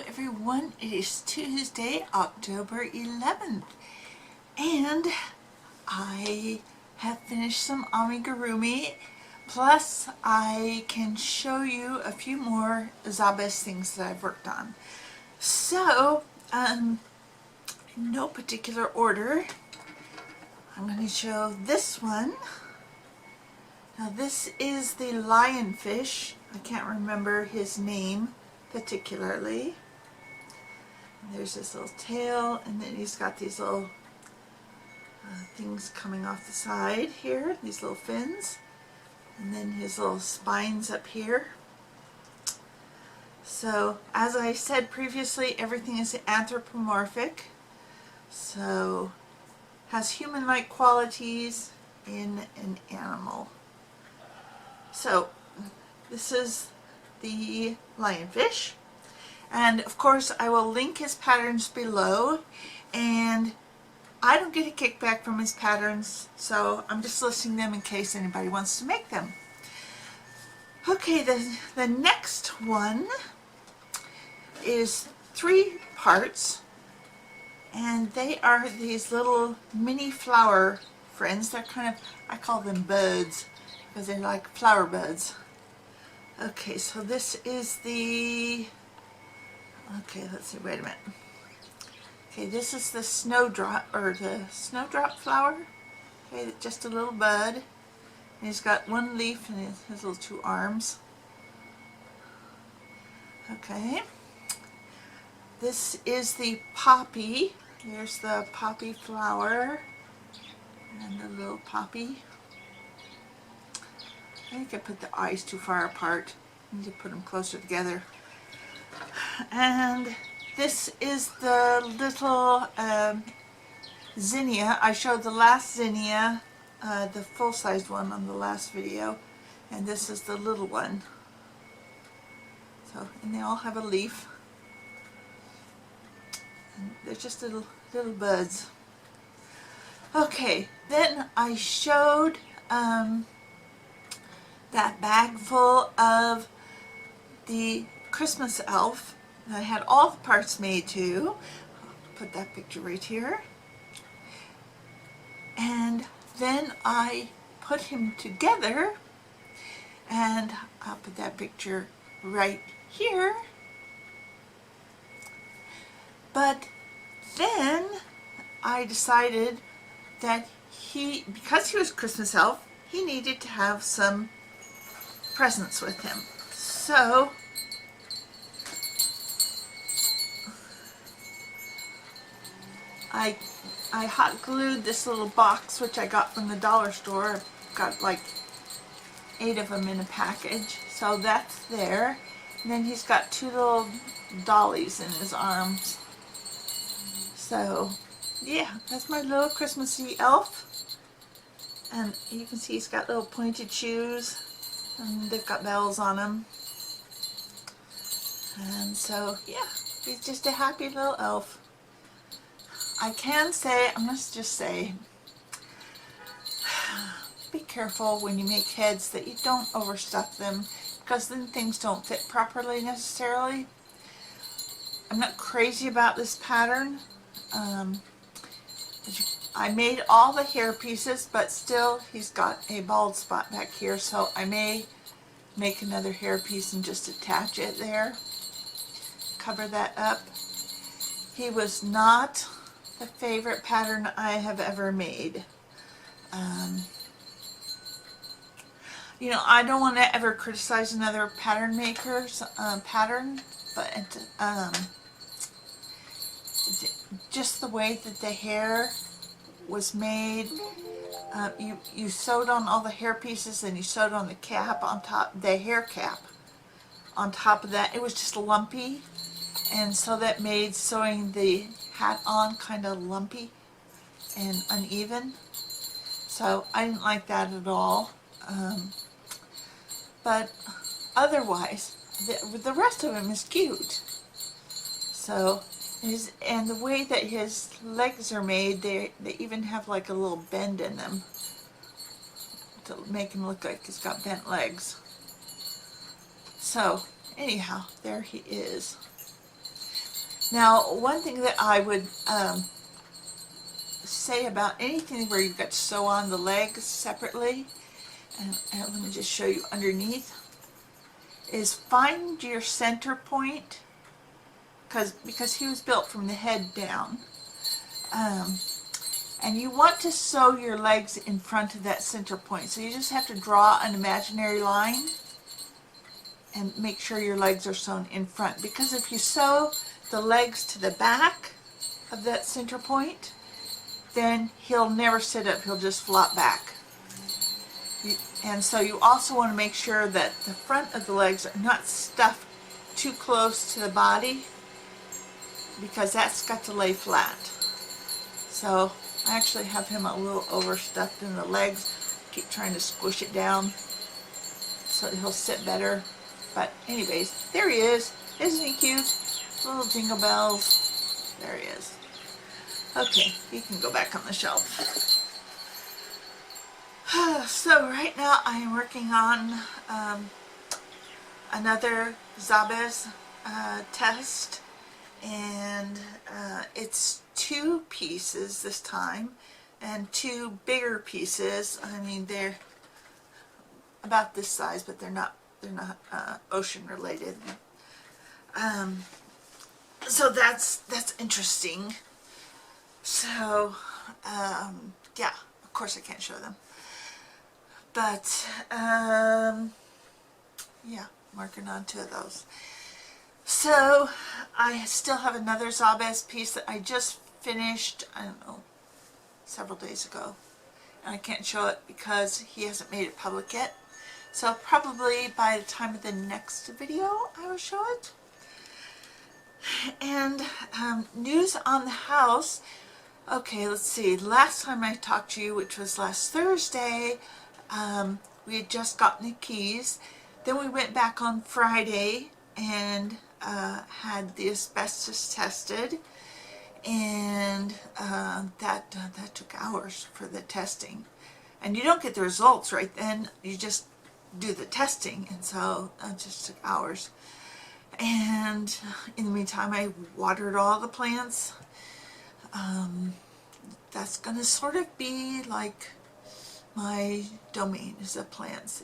everyone, it is Tuesday, October 11th, and I have finished some amigurumi, plus I can show you a few more Zabes things that I've worked on. So, in no particular order, I'm going to show this one. Now this is the Lionfish. I can't remember his name particularly. There's this little tail, and then he's got these little things coming off the side here, these little fins, and then his little spines up here. So as I said previously, everything is anthropomorphic, so has human-like qualities in an animal. So this is the lionfish, and of course I will link his patterns below, and I don't get a kickback from his patterns, so I'm just listing them in case anybody wants to make them. Okay, the next one is 3 parts, and they are these little mini flower friends. They're kind of, I call them buds because they're like flower buds. Okay, so this is the, okay, let's see, wait a minute. Okay, this is the snowdrop, or the snowdrop flower. Okay, just a little bud. And he's got 1 leaf and his little 2 arms. Okay. This is the poppy. There's the poppy flower and the little poppy. I think I put the eyes too far apart. I need to put them closer together. And this is the little zinnia. I showed the last zinnia, the full-sized one on the last video, and this is the little one. So, and they all have a leaf. And they're just little buds. Okay, then I showed that bag full of the Christmas elf. I had all the parts made too. I'll put that picture right here. And then I put him together, and I'll put that picture right here. But then I decided that because he was Christmas elf, he needed to have some presents with him. So I hot glued this little box, which I got from the dollar store. I've got like 8 of them in a package. So that's there. And then he's got 2 little dollies in his arms. So yeah, that's my little Christmassy elf. And you can see he's got little pointed shoes, and they've got bells on them. And so yeah, he's just a happy little elf. I can say, I must just say, be careful when you make heads that you don't overstuff them, because then things don't fit properly necessarily. I'm not crazy about this pattern. I made all the hair pieces, but still he's got a bald spot back here, so I may make another hair piece and just attach it there, cover that up. He was not the favorite pattern I have ever made. You know, I don't want to ever criticize another pattern maker's pattern, but just the way that the hair was made, you sewed on all the hair pieces, and you sewed on the cap on top, the hair cap on top of that. It was just lumpy, and so that made sewing the hat on kind of lumpy and uneven. So I didn't like that at all. But otherwise, the rest of him is cute. So, and the way that his legs are made, they even have like a little bend in them to make him look like he's got bent legs. So anyhow, there he is. Now, one thing that I would say about anything where you've got to sew on the legs separately, and let me just show you underneath, is find your center point, because he was built from the head down. And you want to sew your legs in front of that center point. So you just have to draw an imaginary line and make sure your legs are sewn in front. Because if you sew the legs to the back of that center point, then he'll never sit up, he'll just flop back. And so you also want to make sure that the front of the legs are not stuffed too close to the body, because that's got to lay flat. So I actually have him a little overstuffed in the legs. Keep trying to squish it down so he'll sit better. But anyways, there he is. Isn't he cute? Little jingle bells. There he is. Okay, he can go back on the shelf. So right now I am working on another Zabez test, and it's 2 pieces this time, and 2 bigger pieces. I mean, they're about this size, but they're not ocean related. So that's interesting. So yeah, of course I can't show them, but yeah, I'm working on 2 of those. So I still have another Zabez piece that I just finished, I don't know, several days ago, and I can't show it because he hasn't made it public yet. So probably by the time of the next video I will show it. And news on the house. Okay, let's see. Last time I talked to you, which was last Thursday, we had just gotten the keys. Then we went back on Friday and had the asbestos tested, and that took hours for the testing. And you don't get the results right then, you just do the testing, and so it just took hours. And in the meantime, I watered all the plants. That's going to sort of be like my domain, is the plants.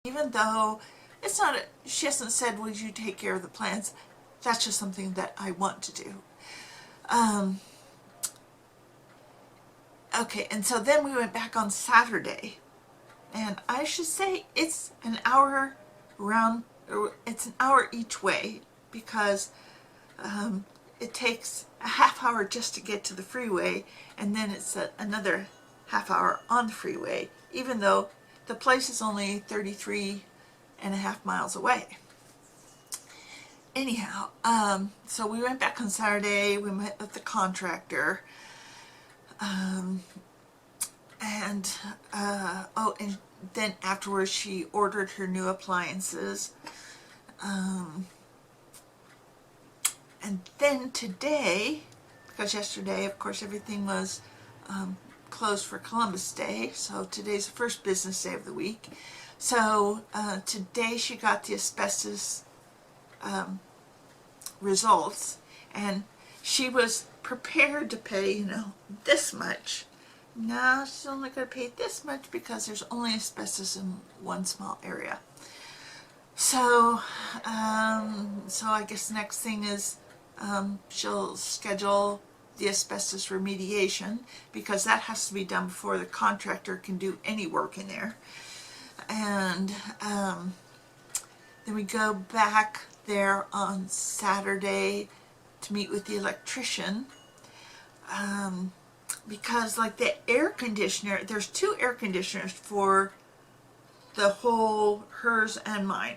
Even though it's not, she hasn't said, would you take care of the plants? That's just something that I want to do. Okay, and so then we went back on Saturday. And I should say it's an hour round, or it's an hour each way, because it takes a half hour just to get to the freeway, and then it's another half hour on the freeway, even though the place is only 33.5 miles away. Anyhow, so we went back on Saturday, we met with the contractor, and then afterwards she ordered her new appliances. And then today, because yesterday, of course, everything was closed for Columbus Day, so today's the first business day of the week. So today she got the asbestos results, and she was prepared to pay, you know, this much. Now she's only going to pay this much because there's only asbestos in one small area. So, so I guess the next thing is she'll schedule the asbestos remediation, because that has to be done before the contractor can do any work in there. And then we go back there on Saturday to meet with the electrician, because like the air conditioner, there's 2 air conditioners for the whole, hers and mine,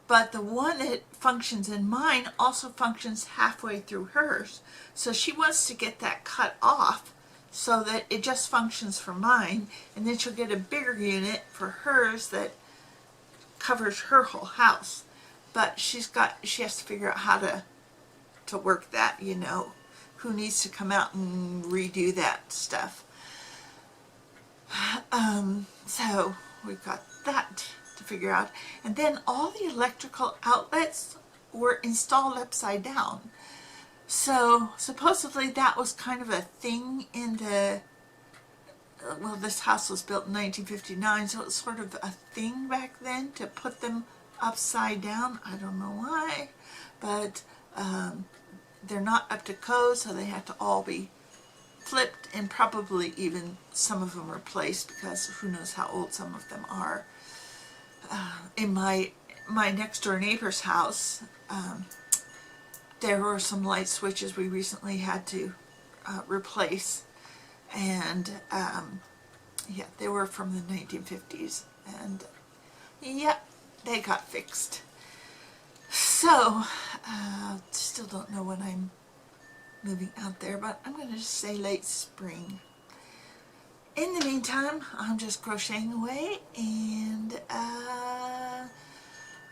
but the one that functions in mine also functions halfway through hers. So she wants to get that cut off so that it just functions for mine, and then she'll get a bigger unit for hers that covers her whole house. But she has to figure out how to work that, you know, who needs to come out and redo that stuff. So we've got that to figure out. And then all the electrical outlets were installed upside down. So supposedly that was kind of a thing in the, well, this house was built in 1959, so it was sort of a thing back then to put them upside down. I don't know why, but they're not up to code, so they have to all be flipped and probably even some of them replaced, because who knows how old some of them are. In my next door neighbor's house, there were some light switches we recently had to replace, and yeah, they were from the 1950s, and yeah, they got fixed. So still don't know when I'm moving out there, but I'm going to just say late spring. In the meantime, I'm just crocheting away and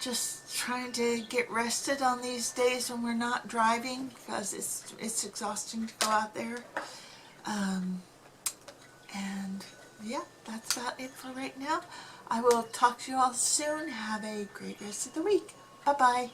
just trying to get rested on these days when we're not driving, because it's exhausting to go out there. And yeah, that's about it for right now. I will talk to you all soon. Have a great rest of the week. Bye-bye.